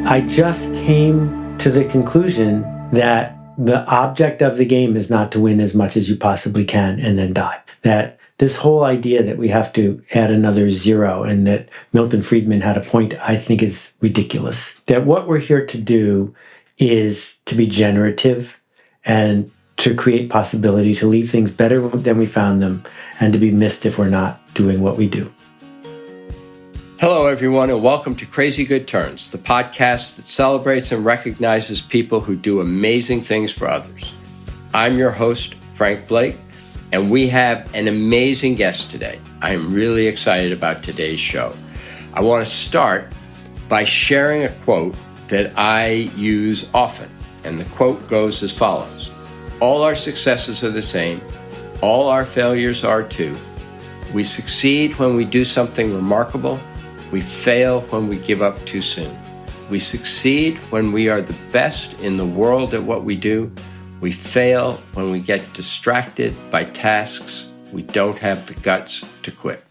I just came to the conclusion that the object of the game is not to win as much as you possibly can and then die. That this whole idea that we have to add another zero and that Milton Friedman had a point I think is ridiculous. That what we're here to do is to be generative and to create possibility, to leave things better than we found them, and to be missed if we're not doing what we do. Hello, everyone, and welcome to Crazy Good Turns, the podcast that celebrates and recognizes people who do amazing things for others. I'm your host, Frank Blake, and we have an amazing guest today. I am really excited about today's show. I want to start by sharing a quote that I use often, and the quote goes as follows: "All our successes are the same. All our failures are too. We succeed when we do something remarkable. We fail when we give up too soon. We succeed when we are the best in the world at what we do. We fail when we get distracted by tasks we don't have the guts to quit."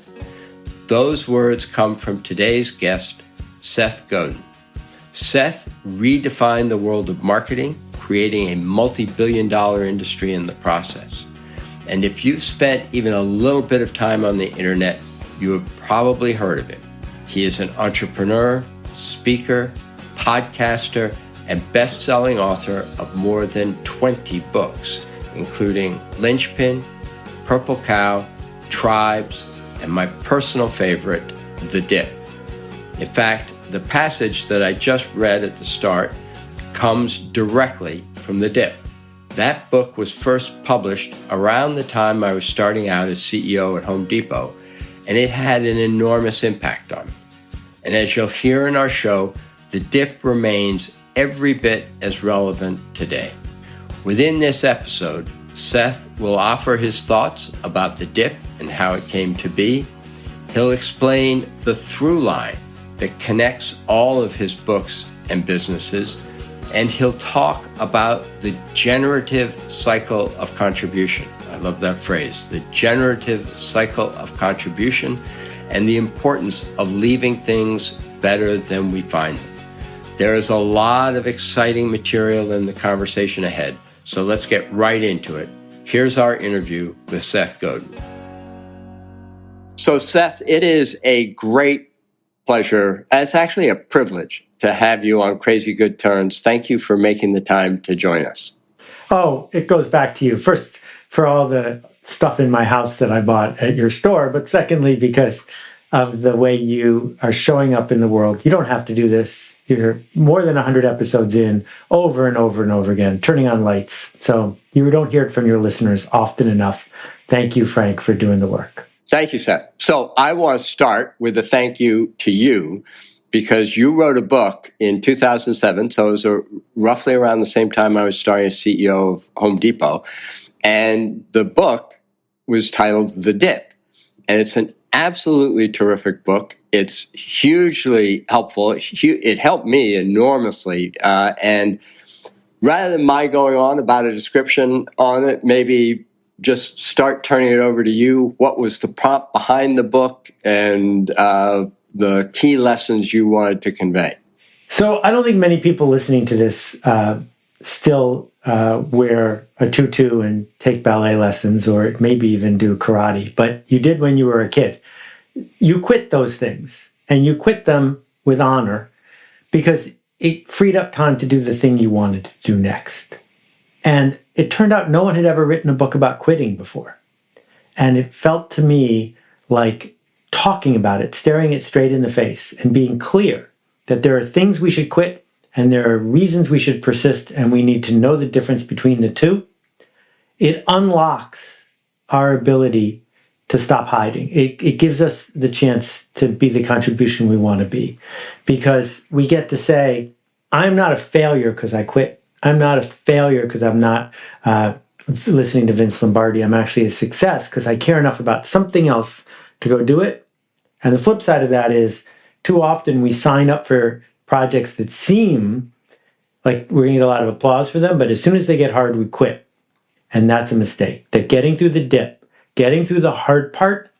Those words come from today's guest, Seth Godin. Seth redefined the world of marketing, creating a multi-billion-dollar industry in the process. And if you've spent even a little bit of time on the internet, you have probably heard of him. He is an entrepreneur, speaker, podcaster, and best-selling author of more than 20 books, including Linchpin, Purple Cow, Tribes, and my personal favorite, The Dip. In fact, the passage that I just read at the start comes directly from The Dip. That book was first published around the time I was starting out as CEO at Home Depot, and it had an enormous impact on me. And as you'll hear in our show, The Dip remains every bit as relevant today. Within this episode, Seth will offer his thoughts about The Dip and how it came to be. He'll explain the through line that connects all of his books and businesses, and he'll talk about the generative cycle of contribution. I love that phrase, the generative cycle of contribution, and the importance of leaving things better than we find them. There is a lot of exciting material in the conversation ahead, so let's get right into it. Here's our interview with Seth Godin. So Seth, it is a great pleasure. It's actually a privilege to have you on Crazy Good Turns. Thank you for making the time to join us. Oh, it goes back to you. First, for all the stuff in my house that I bought at your store, but secondly, because of the way you are showing up in the world. You don't have to do this. You're more than 100 episodes in, over and over and over again, turning on lights. So you don't hear it from your listeners often enough. Thank you, Frank, for doing the work. Thank you, Seth. So I want to start with a thank you to you, because you wrote a book in 2007, so it was roughly around the same time I was starting as CEO of Home Depot, and the book was titled The Dip, and it's an absolutely terrific book. It's hugely helpful. It helped me enormously, and rather than my going on about a description on it, maybe just start turning it over to you. What was the prompt behind the book, and the key lessons you wanted to convey? So I don't think many people listening to this still wear a tutu and take ballet lessons, or maybe even do karate, but you did when you were a kid. You quit those things, and you quit them with honor because it freed up time to do the thing you wanted to do next. And it turned out no one had ever written a book about quitting before. And it felt to me like talking about it, staring it straight in the face, and being clear that there are things we should quit and there are reasons we should persist, and we need to know the difference between the two. It unlocks our ability to stop hiding. It gives us the chance to be the contribution we want to be, because we get to say, I'm not a failure because I quit. I'm not a failure because I'm not listening to Vince Lombardi. I'm actually a success because I care enough about something else to go do it. And the flip side of that is, too often we sign up for projects that seem like we're going to get a lot of applause for them, but as soon as they get hard, we quit. And that's a mistake. That getting through the dip, getting through the hard part,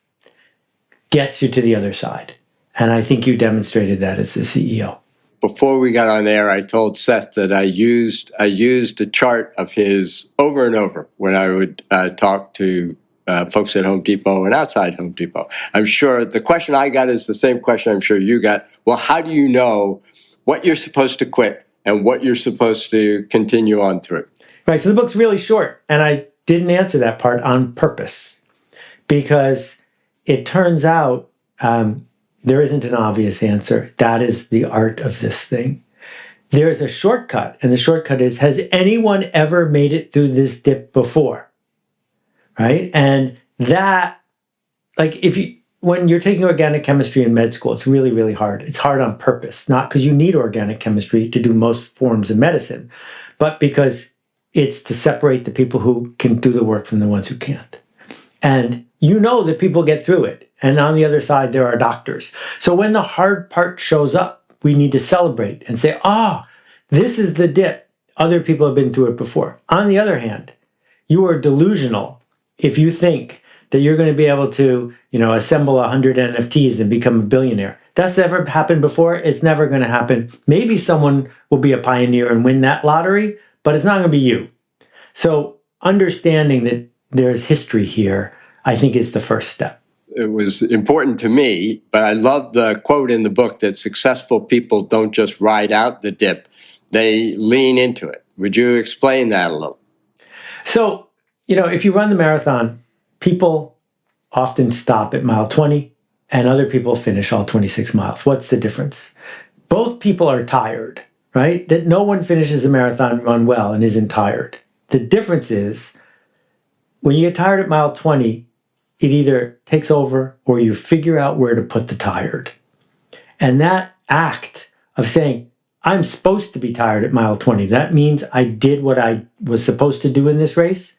gets you to the other side. And I think you demonstrated that as the CEO. before we got on air, I told Seth that I used a chart of his over and over when I would talk to folks at Home Depot and outside Home Depot. I'm sure the question I got is the same question I'm sure you got. Well, how do you know what you're supposed to quit and what you're supposed to continue on through? Right. So the book's really short, and I didn't answer that part on purpose because it turns out there isn't an obvious answer. That is the art of this thing. There is a shortcut, and the shortcut is, has anyone ever made it through this dip before? Right? And that, like, when you're taking organic chemistry in med school, it's really, really hard. It's hard on purpose, not because you need organic chemistry to do most forms of medicine, but because it's to separate the people who can do the work from the ones who can't. And you know that people get through it. And on the other side, there are doctors. So when the hard part shows up, we need to celebrate and say, this is the dip. Other people have been through it before. On the other hand, you are delusional if you think that you're going to be able to, assemble 100 NFTs and become a billionaire. That's never happened before. It's never going to happen. Maybe someone will be a pioneer and win that lottery, but it's not going to be you. So understanding that there's history here, I think, is the first step. It was important to me, but I love the quote in the book that successful people don't just ride out the dip, they lean into it. Would you explain that a little? So, if you run the marathon, people often stop at mile 20 and other people finish all 26 miles. What's the difference? Both people are tired, right? That no one finishes a marathon run well and isn't tired. The difference is when you get tired at mile 20, it either takes over or you figure out where to put the tired. And that act of saying, I'm supposed to be tired at mile 20. That means I did what I was supposed to do in this race.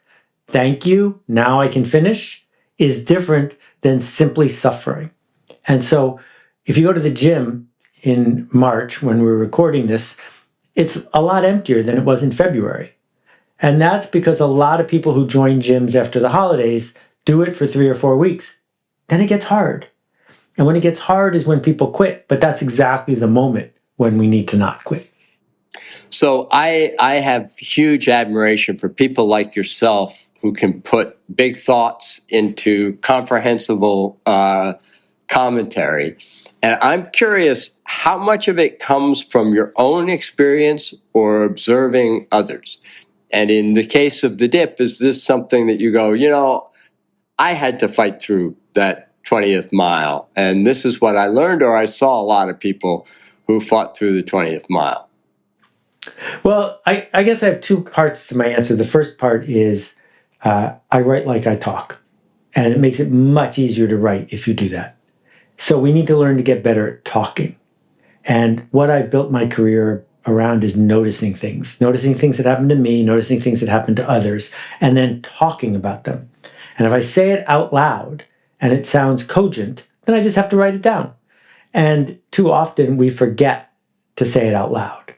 Thank you. Now I can finish, is different than simply suffering. And so if you go to the gym in March, when we're recording this, it's a lot emptier than it was in February. And that's because a lot of people who join gyms after the holidays do it for 3 or 4 weeks. Then it gets hard. And when it gets hard is when people quit. But that's exactly the moment when we need to not quit. So I have huge admiration for people like yourself who can put big thoughts into comprehensible commentary. And I'm curious how much of it comes from your own experience or observing others. And in the case of the dip, is this something that you go, I had to fight through that 20th mile, and this is what I learned, or I saw a lot of people who fought through the 20th mile? Well, I guess I have two parts to my answer. The first part is I write like I talk, and it makes it much easier to write if you do that. So we need to learn to get better at talking. And what I've built my career around is noticing things that happen to me, noticing things that happen to others, and then talking about them. And if I say it out loud and it sounds cogent, then I just have to write it down. And too often we forget to say it out loud.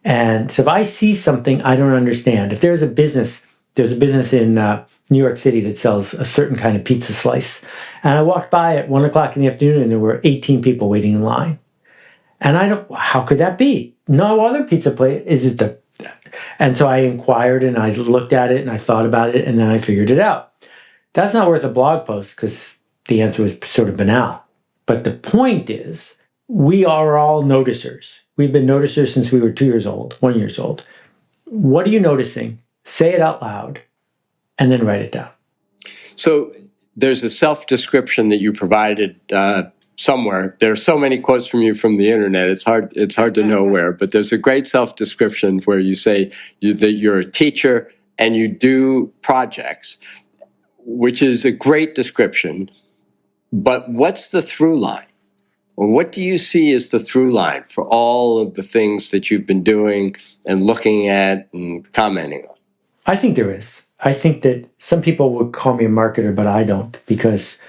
And so if I see something I don't understand, if there's a business in New York City that sells a certain kind of pizza slice. And I walked by at 1 o'clock in the afternoon and there were 18 people waiting in line. And how could that be? No other pizza place, and so I inquired and I looked at it and I thought about it and then I figured it out. That's not worth a blog post because the answer was sort of banal. But the point is, we are all noticers. We've been noticers since we were 2 years old, 1 year old. What are you noticing? Say it out loud and then write it down. So there's a self-description that you provided somewhere. There are so many quotes from you from the internet. It's hard to know where, but there's a great self-description where you say that you're a teacher and you do projects, which is a great description. But what's the through line? Or what do you see as the through line for all of the things that you've been doing and looking at and commenting on? I think there is. I think that some people would call me a marketer, but I don't, because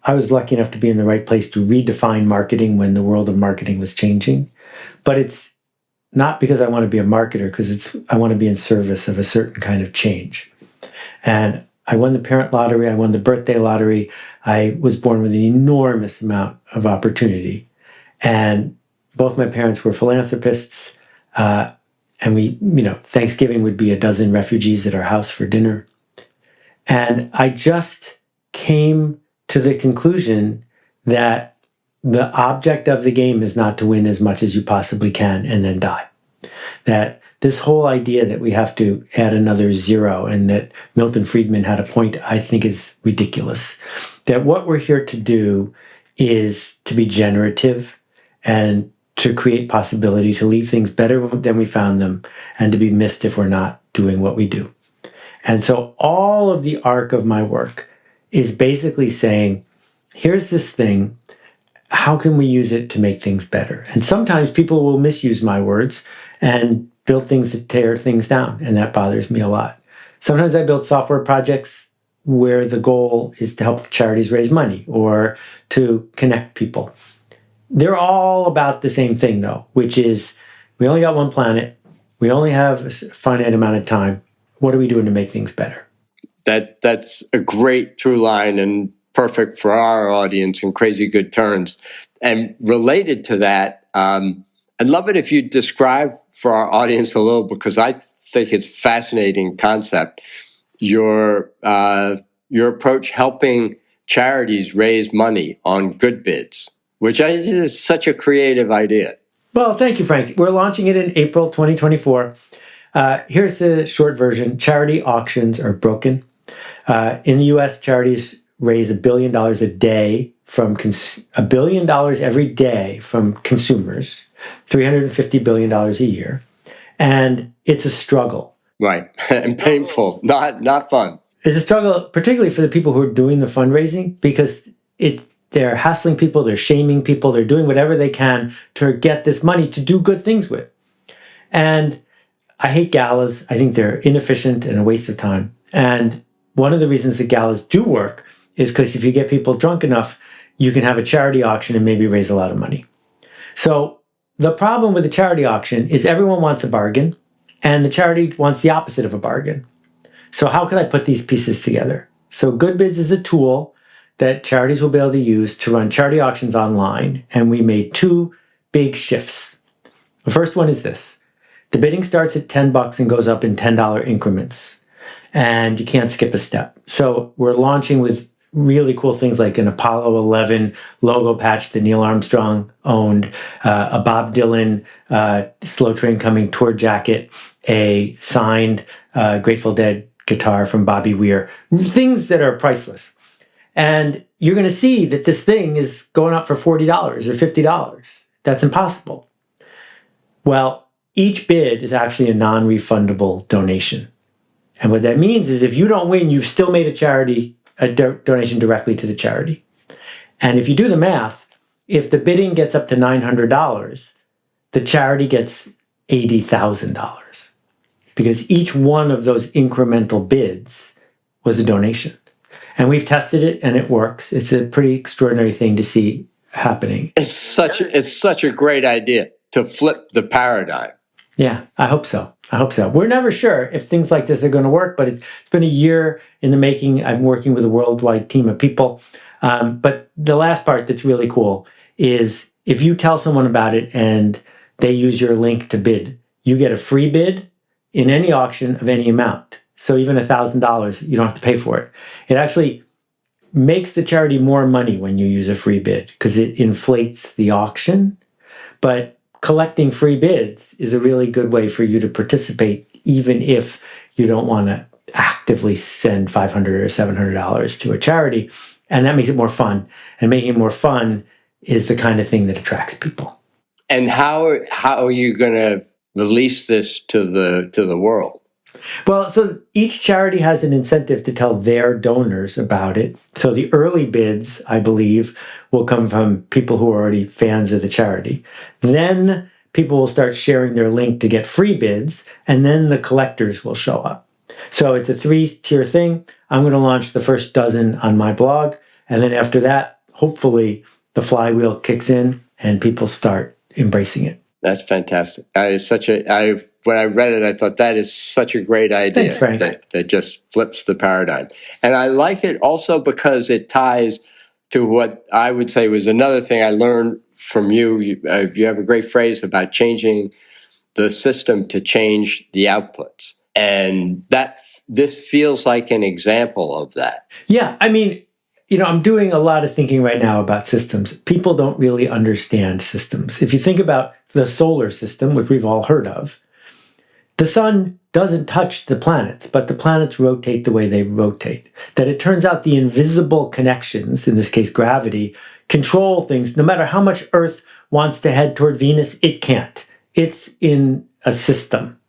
I was lucky enough to be in the right place to redefine marketing when the world of marketing was changing. But it's not because I want to be a marketer, because I want to be in service of a certain kind of change. And I won the parent lottery. I won the birthday lottery. I was born with an enormous amount of opportunity. And Both my parents were philanthropists. And we, Thanksgiving would be a dozen refugees at our house for dinner. And I just came to the conclusion that the object of the game is not to win as much as you possibly can and then die. That this whole idea that we have to add another zero and that Milton Friedman had a point, I think is ridiculous. That what we're here to do is to be generative and to create possibility, to leave things better than we found them, and to be missed if we're not doing what we do. And so all of the arc of my work is basically saying, here's this thing, how can we use it to make things better? And sometimes people will misuse my words and build things that tear things down, and that bothers me a lot. Sometimes I build software projects where the goal is to help charities raise money or to connect people. They're all about the same thing, though, which is we only got one planet. We only have a finite amount of time. What are we doing to make things better? That's a great true line and perfect for our audience in Crazy Good Turns. And related to that, I'd love it if you describe for our audience a little, because I think it's a fascinating concept, your approach helping charities raise money on good bids, which is such a creative idea. Well, thank you, Frank. We're launching it in April 2024. Here's the short version. Charity auctions are broken. In the U.S., charities raise $1 billion a day from $1 billion every day from consumers, $350 billion a year, and it's a struggle. Right, and painful, not fun. It's a struggle, particularly for the people who are doing the fundraising, because they're hassling people, they're shaming people, they're doing whatever they can to get this money to do good things with. And I hate galas. I think they're inefficient and a waste of time. And one of the reasons that galas do work is because if you get people drunk enough, you can have a charity auction and maybe raise a lot of money. So the problem with the charity auction is everyone wants a bargain, and the charity wants the opposite of a bargain. So how can I put these pieces together? So Good Bids is a tool that charities will be able to use to run charity auctions online, and we made two big shifts. The first one is this. The bidding starts at $10 and goes up in $10 increments, and you can't skip a step. So we're launching with really cool things like an Apollo 11 logo patch that Neil Armstrong owned, a Bob Dylan Slow Train Coming tour jacket, a signed Grateful Dead guitar from Bobby Weir, things that are priceless. And you're going to see that this thing is going up for $40 or $50. That's impossible. Well, each bid is actually a non-refundable donation. And what that means is if you don't win, you've still made a donation directly to the charity. And if you do the math, if the bidding gets up to $900, the charity gets $80,000 because each one of those incremental bids was a donation. And we've tested it and it works. It's a pretty extraordinary thing to see happening. It's such a great idea to flip the paradigm. Yeah, I hope so. We're never sure if things like this are going to work, but it's been a year in the making. I'm working with a worldwide team of people. But the last part that's really cool is if you tell someone about it and they use your link to bid, you get a free bid in any auction of any amount. So even $1,000, you don't have to pay for it. It actually makes the charity more money when you use a free bid because it inflates the auction. But collecting free bids is a really good way for you to participate, even if you don't want to actively send $500 or $700 to a charity. And that makes it more fun. And making it more fun is the kind of thing that attracts people. And how are you going to release this to the world? Well, so each charity has an incentive to tell their donors about it. So the early bids, I believe, will come from people who are already fans of the charity. Then people will start sharing their link to get free bids, and then the collectors will show up. So it's a 3-tier thing. I'm going to launch the first dozen on my blog, and then after that, hopefully the flywheel kicks in and people start embracing it. That's fantastic. When I read it, I thought that is such a great idea. Thanks, Frank. That just flips the paradigm. And I like it also because it ties to what I would say was another thing I learned from you. You have a great phrase about changing the system to change the outputs. And this feels like an example of that. Yeah, I mean, I'm doing a lot of thinking right now about systems. People don't really understand systems. If you think about the solar system, which we've all heard of, the sun doesn't touch the planets, but the planets rotate the way they rotate. That it turns out the invisible connections, in this case gravity, control things. No matter how much Earth wants to head toward Venus, it can't. It's in a system.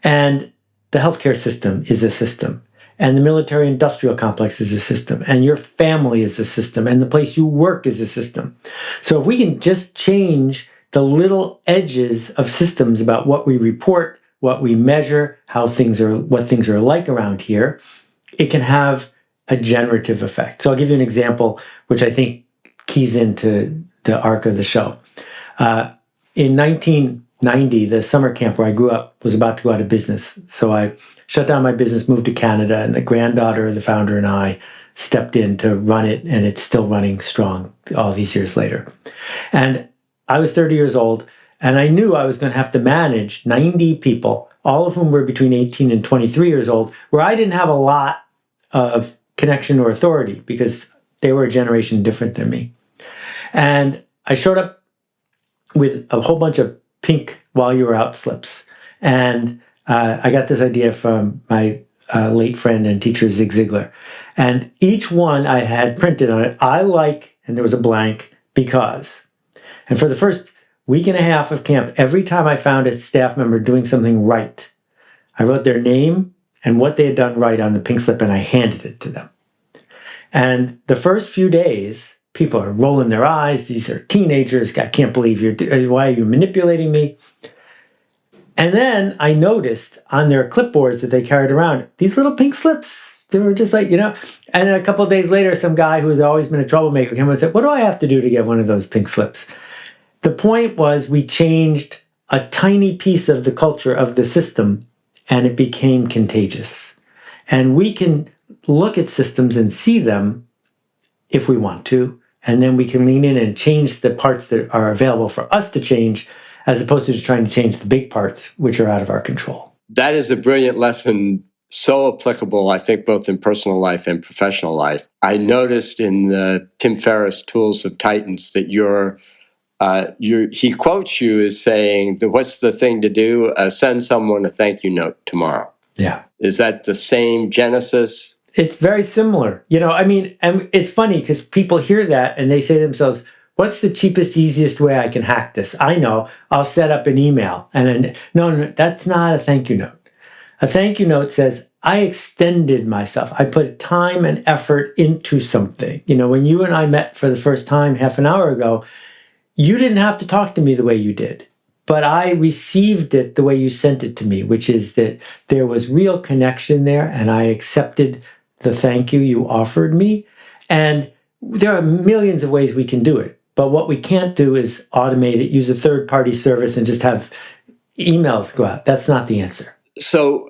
And the healthcare system is a system. And the military industrial complex is a system. And your family is a system. And the place you work is a system. So if we can just change the little edges of systems about what we report, what we measure, what things are like around here, it can have a generative effect. So I'll give you an example, which I think keys into the arc of the show. In 1990, the summer camp where I grew up was about to go out of business. So I shut down my business, moved to Canada, and the granddaughter of the founder and I stepped in to run it, and it's still running strong all these years later. And I was 30 years old, and I knew I was going to have to manage 90 people, all of whom were between 18 and 23 years old, where I didn't have a lot of connection or authority because they were a generation different than me. And I showed up with a whole bunch of pink while you were out slips. And I got this idea from my late friend and teacher, Zig Ziglar. And each one I had printed on it, I like, and there was a blank, because. And for the first week and a half of camp, every time I found a staff member doing something right, I wrote their name and what they had done right on the pink slip, and I handed it to them. And the first few days, people are rolling their eyes. These are teenagers. I can't believe why are you manipulating me? And then I noticed on their clipboards that they carried around these little pink slips. They were just like, and then a couple of days later, some guy who has always been a troublemaker came and said, what do I have to do to get one of those pink slips? The point was we changed a tiny piece of the culture of the system, and it became contagious. And we can look at systems and see them if we want to, and then we can lean in and change the parts that are available for us to change, as opposed to just trying to change the big parts, which are out of our control. That is a brilliant lesson, so applicable, I think, both in personal life and professional life. I noticed in the Tim Ferriss Tools of Titans that he quotes you as saying, what's the thing to do? Send someone a thank you note tomorrow. Yeah. Is that the same genesis? It's very similar. And it's funny because people hear that and they say to themselves, what's the cheapest, easiest way I can hack this? I know, I'll set up an email. And then, no, that's not a thank you note. A thank you note says, I extended myself. I put time and effort into something. When you and I met for the first time half an hour ago, you didn't have to talk to me the way you did, but I received it the way you sent it to me, which is that there was real connection there, and I accepted the thank you offered me. And there are millions of ways we can do it. But what we can't do is automate it, use a third-party service, and just have emails go out. That's not the answer. So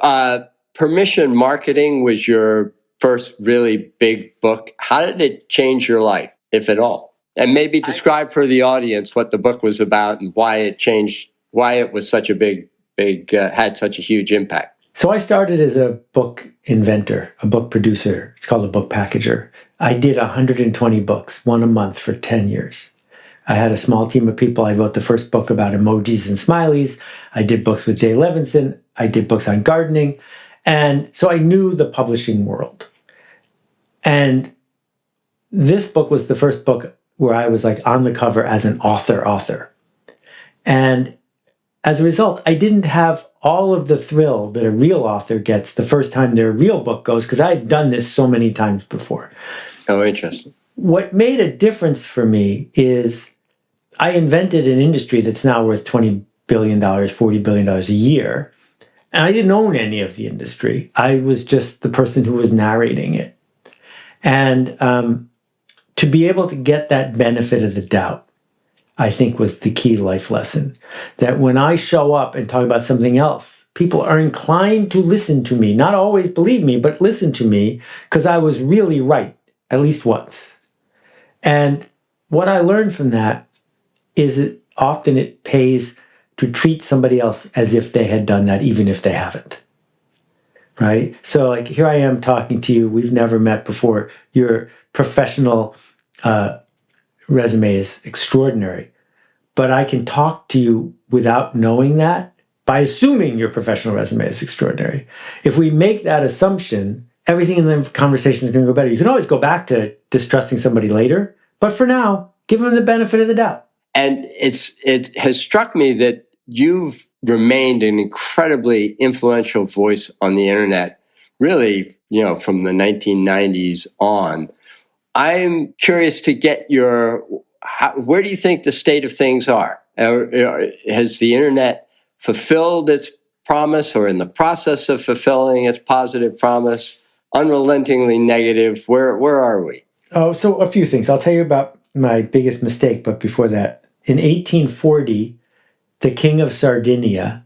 Permission Marketing was your first really big book. How did it change your life, if at all? And maybe describe for the audience what the book was about and why it changed, why it was such a had such a huge impact. So I started as a book inventor, a book producer. It's called a book packager. I did 120 books, one a month for 10 years. I had a small team of people. I wrote the first book about emojis and smileys. I did books with Jay Levinson. I did books on gardening. And so I knew the publishing world. And this book was the first book where I was like on the cover as an author. And as a result, I didn't have all of the thrill that a real author gets the first time their real book goes, because I had done this so many times before. Oh, interesting. What made a difference for me is I invented an industry that's now worth $20 billion, $40 billion a year. And I didn't own any of the industry. I was just the person who was narrating it. And to be able to get that benefit of the doubt, I think, was the key life lesson. That when I show up and talk about something else, people are inclined to listen to me, not always believe me, but listen to me because I was really right, at least once. And what I learned from that is it often it pays to treat somebody else as if they had done that, even if they haven't. Right? So like here I am talking to you. We've never met before. Your professional resume is extraordinary. But I can talk to you without knowing that by assuming your professional resume is extraordinary. If we make that assumption, everything in the conversation is going to go better. You can always go back to distrusting somebody later. But for now, give them the benefit of the doubt. And it has struck me that you've remained an incredibly influential voice on the internet, really, from the 1990s on. I'm curious to get where do you think the state of things are? Has the internet fulfilled its promise or in the process of fulfilling its positive promise? Unrelentingly negative? Where are we? Oh, so a few things. I'll tell you about my biggest mistake, but before that, in 1840, the King of Sardinia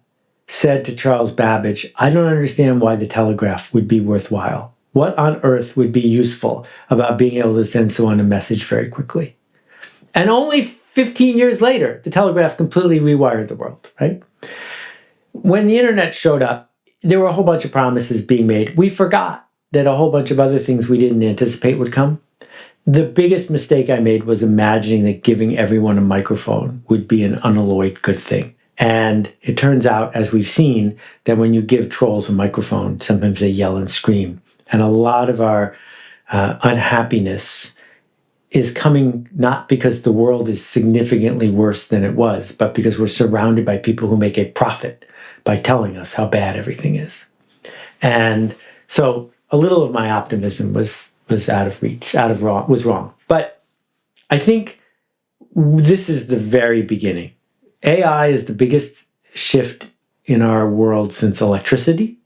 said to Charles Babbage, I don't understand why the telegraph would be worthwhile. What on earth would be useful about being able to send someone a message very quickly? And only 15 years later, the telegraph completely rewired the world, right? When the internet showed up, there were a whole bunch of promises being made. We forgot that a whole bunch of other things we didn't anticipate would come. The biggest mistake I made was imagining that giving everyone a microphone would be an unalloyed good thing. And it turns out, as we've seen, that when you give trolls a microphone, sometimes they yell and scream. And a lot of our unhappiness is coming not because the world is significantly worse than it was, but because we're surrounded by people who make a profit by telling us how bad everything is. And so a little of my optimism was out of reach, was wrong. But I think this is the very beginning. AI is the biggest shift in our world since electricity,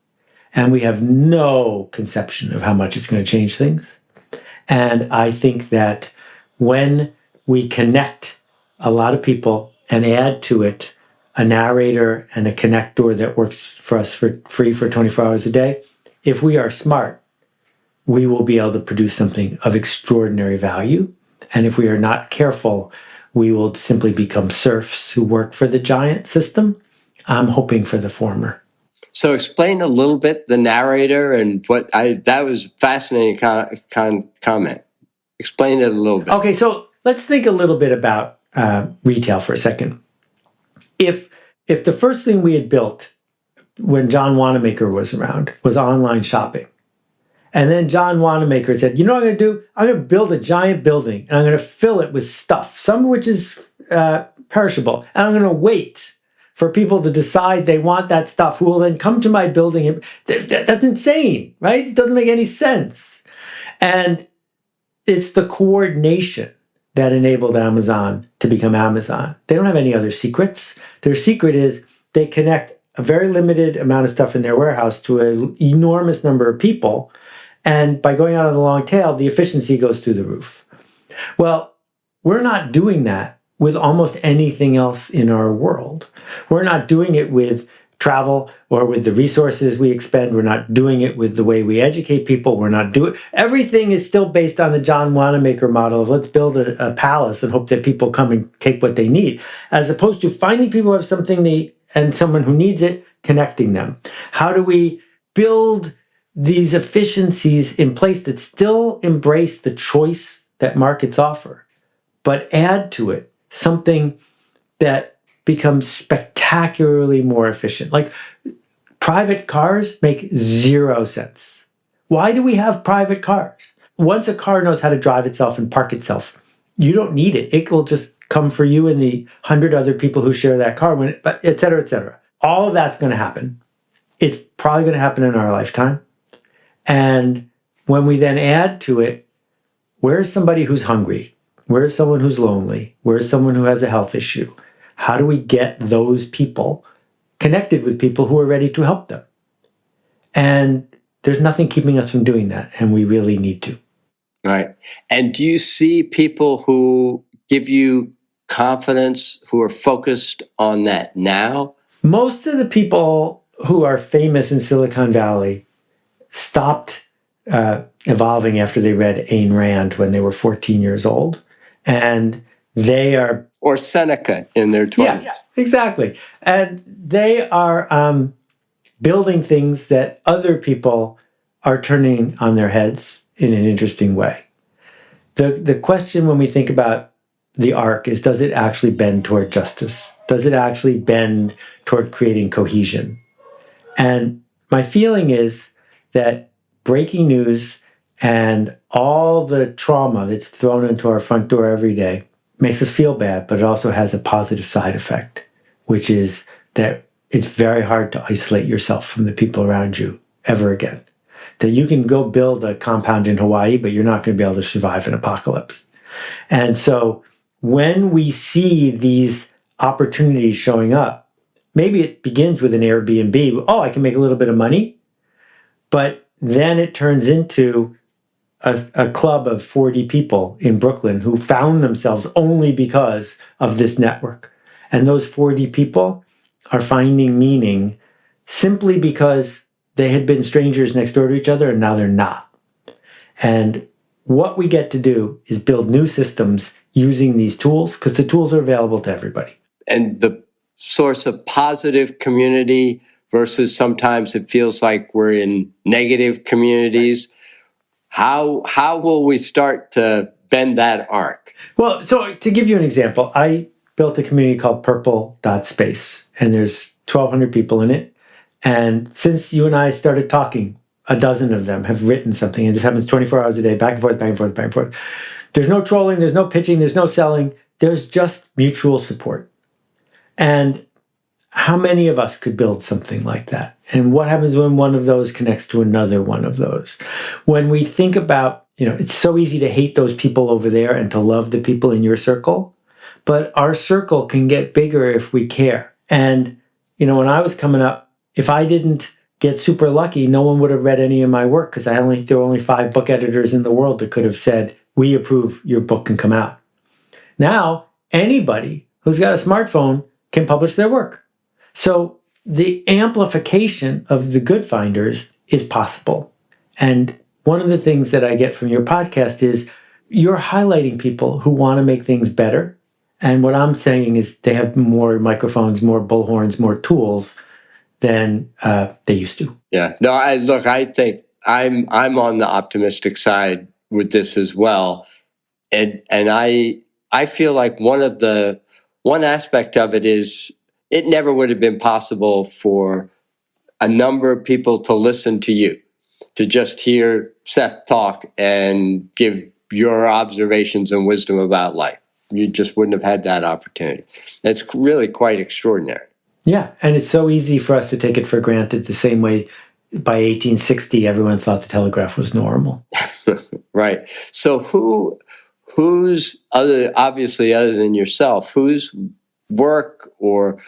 and we have no conception of how much it's going to change things. And I think that when we connect a lot of people and add to it a narrator and a connector that works for us for free for 24 hours a day, if we are smart, we will be able to produce something of extraordinary value. And if we are not careful, we will simply become serfs who work for the giant system. I'm hoping for the former. So explain a little bit the narrator and that was fascinating comment. Explain it a little bit. Okay, so let's think a little bit about retail for a second. If the first thing we had built when John Wanamaker was around was online shopping, and then John Wanamaker said, you know what I'm going to do? I'm going to build a giant building, and I'm going to fill it with stuff, some of which is perishable, and I'm going to wait for people to decide they want that stuff, who will then come to my building. That's insane, right? It doesn't make any sense. And it's the coordination that enabled Amazon to become Amazon. They don't have any other secrets. Their secret is they connect a very limited amount of stuff in their warehouse to an enormous number of people. And by going out on the long tail, the efficiency goes through the roof. Well, we're not doing that with almost anything else in our world. We're not doing it with travel or with the resources we expend. We're not doing it with the way we educate people. Everything is still based on the John Wanamaker model of let's build a palace and hope that people come and take what they need, as opposed to finding people who have something and someone who needs it, connecting them. How do we build these efficiencies in place that still embrace the choice that markets offer, but add to it something that becomes spectacularly more efficient? Like private cars make zero sense. Why do we have private cars? Once a car knows how to drive itself and park itself, you don't need it. It will just come for you and the 100 other people who share that car, et cetera, et cetera. All of that's going to happen. It's probably going to happen in our lifetime. And when we then add to it, where's somebody who's hungry? Where's someone who's lonely? Where's someone who has a health issue? How do we get those people connected with people who are ready to help them? And there's nothing keeping us from doing that, and we really need to. Right. And do you see people who give you confidence, who are focused on that now? Most of the people who are famous in Silicon Valley stopped evolving after they read Ayn Rand when they were 14 years old. And they are or Seneca in their 20s. Yeah, exactly. And they are building things that other people are turning on their heads in an interesting way. The question when we think about the arc is, does it actually bend toward justice? Does it actually bend toward creating cohesion? And my feeling is that breaking news and all the trauma that's thrown into our front door every day makes us feel bad, but it also has a positive side effect, which is that it's very hard to isolate yourself from the people around you ever again. That you can go build a compound in Hawaii, but you're not going to be able to survive an apocalypse. And so when we see these opportunities showing up, maybe it begins with an Airbnb. Oh, I can make a little bit of money. But then it turns into a club of 40 people in Brooklyn who found themselves only because of this network. And those 40 people are finding meaning simply because they had been strangers next door to each other and now they're not. And what we get to do is build new systems using these tools because the tools are available to everybody. And the source of positive community versus sometimes it feels like we're in negative communities. How will we start to bend that arc? Well, so to give you an example, I built a community called Purple.space, and there's 1,200 people in it. And since you and I started talking, a dozen of them have written something, and this happens 24 hours a day, back and forth, back and forth, back and forth. There's no trolling, there's no pitching, there's no selling. There's just mutual support. And how many of us could build something like that? And what happens when one of those connects to another one of those? When we think about, it's so easy to hate those people over there and to love the people in your circle, but our circle can get bigger if we care. And, when I was coming up, if I didn't get super lucky, no one would have read any of my work because there were only 5 book editors in the world that could have said, we approve your book can come out. Now, anybody who's got a smartphone can publish their work. So the amplification of the good finders is possible. And one of the things that I get from your podcast is you're highlighting people who want to make things better. And what I'm saying is they have more microphones, more bullhorns, more tools than they used to. Yeah. No, I think I'm on the optimistic side with this as well. And I feel like one aspect of it is it never would have been possible for a number of people to listen to you, to just hear Seth talk and give your observations and wisdom about life. You just wouldn't have had that opportunity. It's really quite extraordinary. Yeah, and it's so easy for us to take it for granted the same way by 1860 everyone thought the telegraph was normal. Right. So who's obviously other than yourself, whose work or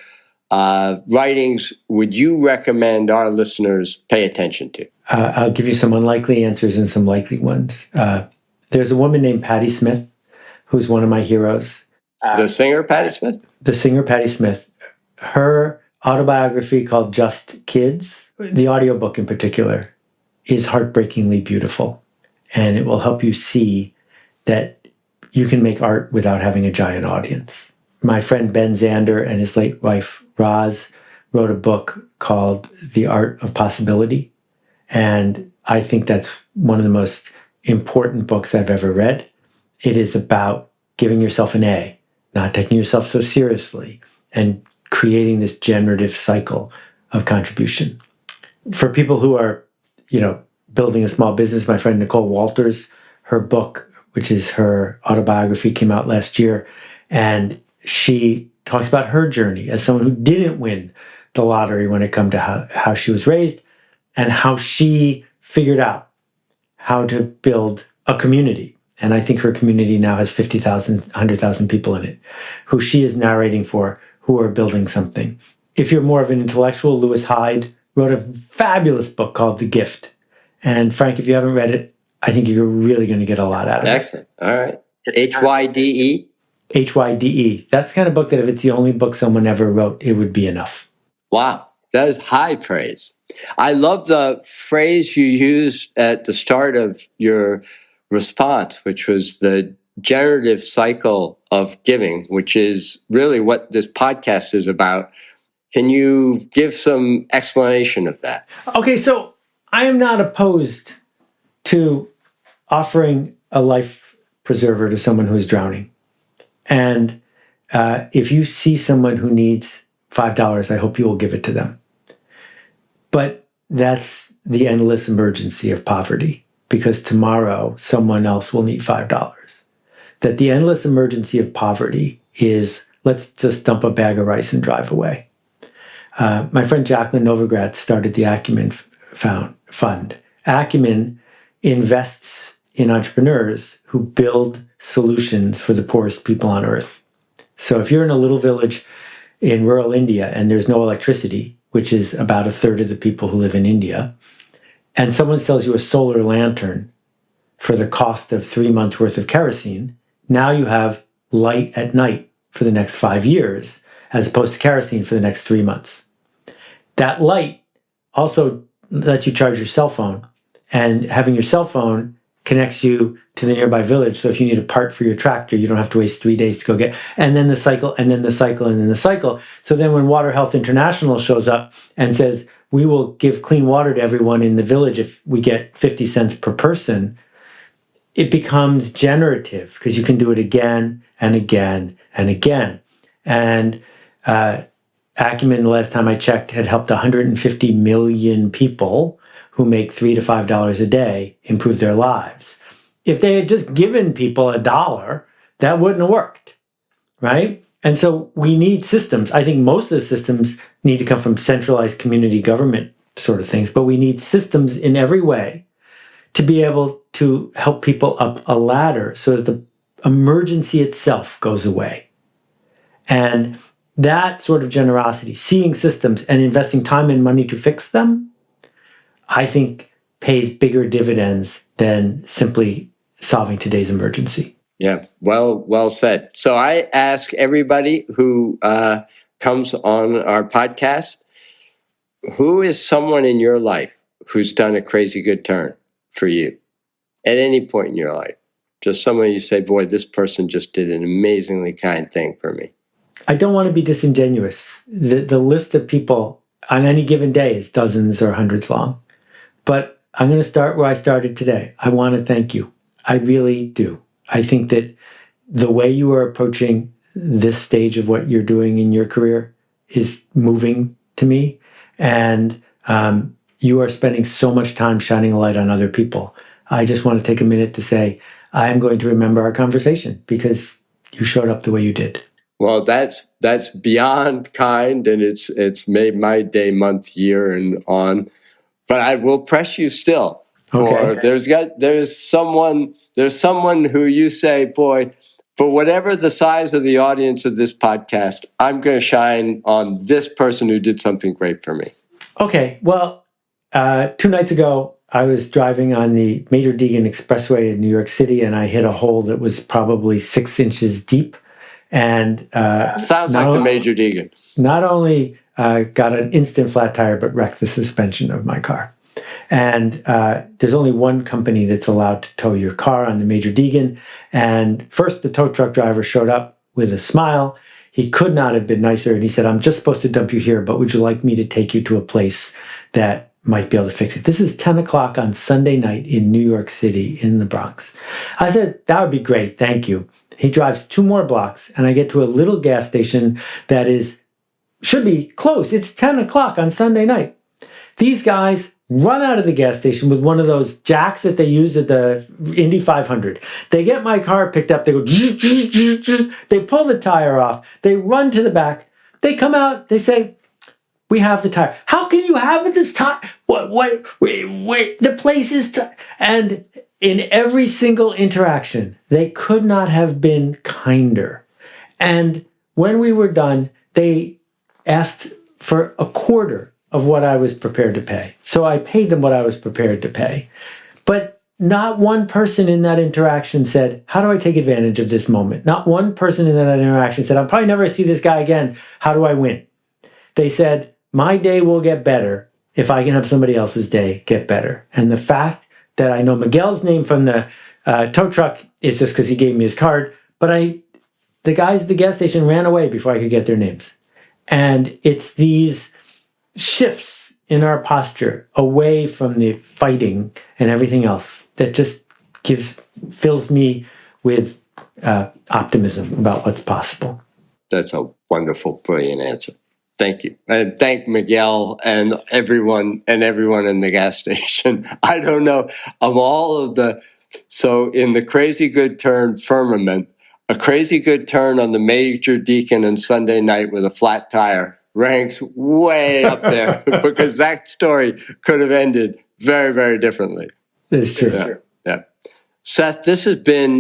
writings would you recommend our listeners pay attention to? I'll give you some unlikely answers and some likely ones. There's a woman named Patti Smith, who's one of my heroes. The singer Patti Smith? The singer Patti Smith. Her autobiography called Just Kids, the audiobook in particular, is heartbreakingly beautiful. And it will help you see that you can make art without having a giant audience. My friend Ben Zander and his late wife, Roz, wrote a book called The Art of Possibility. And I think that's one of the most important books I've ever read. It is about giving yourself an A, not taking yourself so seriously, and creating this generative cycle of contribution. For people who are, building a small business, my friend Nicole Walters, her book, which is her autobiography, came out last year. And she talks about her journey as someone who didn't win the lottery when it come to how she was raised and how she figured out how to build a community. And I think her community now has 50,000, 100,000 people in it who she is narrating for, who are building something. If you're more of an intellectual, Lewis Hyde wrote a fabulous book called The Gift. And Frank, if you haven't read it, I think you're really going to get a lot out of it. Excellent. All right. Hyde? Hyde. That's the kind of book that if it's the only book someone ever wrote, it would be enough. Wow. That is high praise. I love the phrase you used at the start of your response, which was the generative cycle of giving, which is really what this podcast is about. Can you give some explanation of that? Okay, so I am not opposed to offering a life preserver to someone who's drowning. And if you see someone who needs $5, I hope you will give it to them. But that's the endless emergency of poverty, because tomorrow someone else will need $5. That the endless emergency of poverty is, let's just dump a bag of rice and drive away. My friend Jacqueline Novogratz started the Acumen Fund. Acumen invests in entrepreneurs who build solutions for the poorest people on earth. So if you're in a little village in rural India and there's no electricity, which is about a third of the people who live in India, and someone sells you a solar lantern for the cost of 3 months worth of kerosene, now you have light at night for the next 5 years, as opposed to kerosene for the next 3 months. That light also lets you charge your cell phone, and having your cell phone connects you to the nearby village. So if you need a part for your tractor, you don't have to waste 3 days to go get, and then the cycle, and then the cycle, and then the cycle. So then when Water Health International shows up and says, we will give clean water to everyone in the village if we get 50 cents per person, it becomes generative because you can do it again and again and again. And Acumen, the last time I checked, had helped 150 million people who make $3 to $5 a day improve their lives. If they had just given people $1, that wouldn't have worked, right? And so we need systems. I think most of the systems need to come from centralized community government sort of things, but we need systems in every way to be able to help people up a ladder so that the emergency itself goes away. And that sort of generosity, seeing systems and investing time and money to fix them, I think pays bigger dividends than simply solving today's emergency. Yeah, well said. So I ask everybody who comes on our podcast, who is someone in your life who's done a crazy good turn for you at any point in your life? Just someone you say, boy, this person just did an amazingly kind thing for me. I don't want to be disingenuous. The list of people on any given day is dozens or hundreds long. But I'm going to start where I started today. I want to thank you. I really do. I think that the way you are approaching this stage of what you're doing in your career is moving to me. And you are spending so much time shining a light on other people. I just want to take a minute to say, I am going to remember our conversation because you showed up the way you did. Well, that's beyond kind, and it's made my day, month, year, and on. But I will press you still. Okay. There's someone who you say, boy, for whatever the size of the audience of this podcast, I'm going to shine on this person who did something great for me. Okay. Well, 2 nights ago, I was driving on the Major Deegan Expressway in New York City, and I hit a hole that was probably 6 inches deep. And sounds like the Major Deegan. Not only got an instant flat tire, but wrecked the suspension of my car. And there's only one company that's allowed to tow your car on the Major Deegan. And first, the tow truck driver showed up with a smile. He could not have been nicer. And he said, I'm just supposed to dump you here, but would you like me to take you to a place that might be able to fix it? This is 10 o'clock on Sunday night in New York City in the Bronx. I said, that would be great. Thank you. He drives 2 more blocks, and I get to a little gas station that should be closed. It's 10 o'clock on Sunday night. These guys run out of the gas station with one of those jacks that they use at the Indy 500. They get my car picked up. They go, they pull the tire off. They run to the back. They come out. They say, we have the tire. How can you have this tire? Wait, the place is and in every single interaction, they could not have been kinder. And when we were done, they asked for a quarter of what I was prepared to pay. So I paid them what I was prepared to pay. But not one person in that interaction said, how do I take advantage of this moment? Not one person in that interaction said, I'll probably never see this guy again. How do I win? They said, my day will get better if I can help somebody else's day get better. And the fact that I know Miguel's name from the Tow truck is just because he gave me his card. But the guys at the gas station ran away before I could get their names. And it's these shifts in our posture away from the fighting and everything else that just fills me with optimism about what's possible. That's a wonderful, brilliant answer. Thank you. And thank Miguel and everyone in the gas station. I don't know, of all of so in the crazy good turn firmament, a crazy good turn on the Major Deacon and Sunday night with a flat tire ranks way up there because that story could have ended very, very differently. It's true. Yeah. Seth, this has been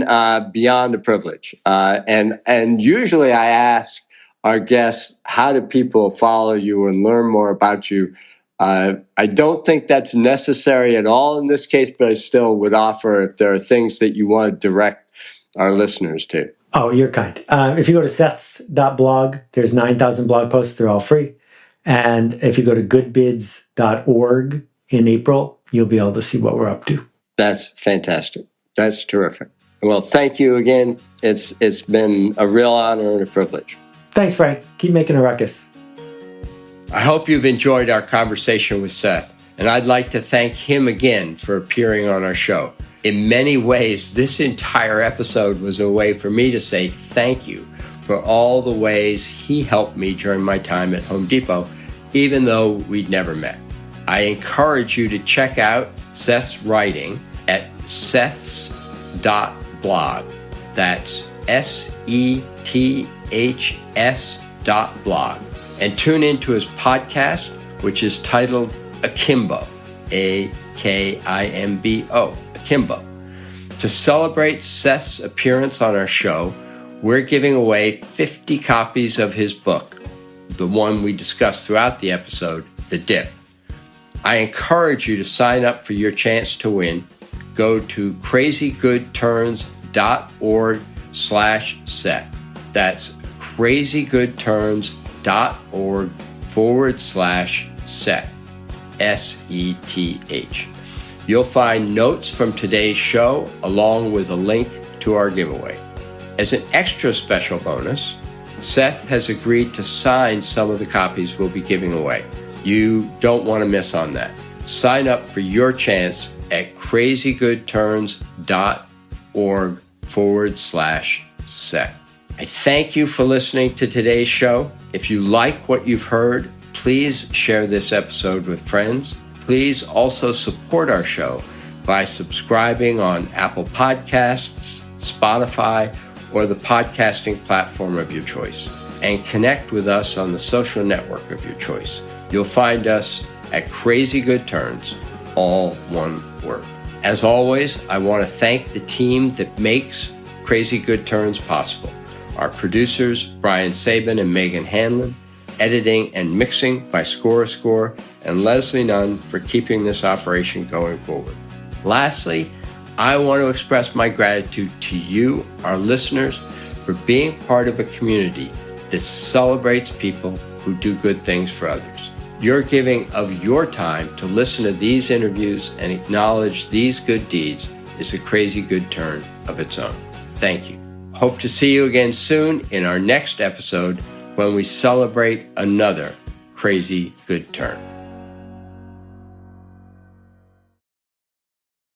beyond a privilege. And usually I ask our guests, how do people follow you and learn more about you? I don't think that's necessary at all in this case, but I still would offer if there are things that you want to direct our listeners to. Oh, you're kind. If you go to seths.blog, there's 9,000 blog posts. They're all free. And if you go to goodbids.org in April, you'll be able to see what we're up to. That's fantastic. That's terrific. Well, thank you again. It's been a real honor and a privilege. Thanks, Frank. Keep making a ruckus. I hope you've enjoyed our conversation with Seth, and I'd like to thank him again for appearing on our show. In many ways, this entire episode was a way for me to say thank you for all the ways he helped me during my time at Home Depot, even though we'd never met. I encourage you to check out Seth's writing at seths.blog. That's SETHS.blog. And tune into his podcast, which is titled Akimbo, AKIMBO, Akimbo. To celebrate Seth's appearance on our show, we're giving away 50 copies of his book, the one we discussed throughout the episode, The Dip. I encourage you to sign up for your chance to win. Go to crazygoodturns.org/Seth. That's crazygoodturns.org/Seth. SETH. You'll find notes from today's show along with a link to our giveaway. As an extra special bonus, Seth has agreed to sign some of the copies we'll be giving away. You don't want to miss on that. Sign up for your chance at crazygoodturns.org/Seth. I thank you for listening to today's show. If you like what you've heard, please share this episode with friends. Please also support our show by subscribing on Apple Podcasts, Spotify, or the podcasting platform of your choice. And connect with us on the social network of your choice. You'll find us at Crazy Good Turns, all one word. As always, I want to thank the team that makes Crazy Good Turns possible. Our producers, Brian Sabin and Megan Hanlon, editing and mixing by Score, and Leslie Nunn for keeping this operation going forward. Lastly, I want to express my gratitude to you, our listeners, for being part of a community that celebrates people who do good things for others. Your giving of your time to listen to these interviews and acknowledge these good deeds is a crazy good turn of its own. Thank you. Hope to see you again soon in our next episode when we celebrate another crazy good turn.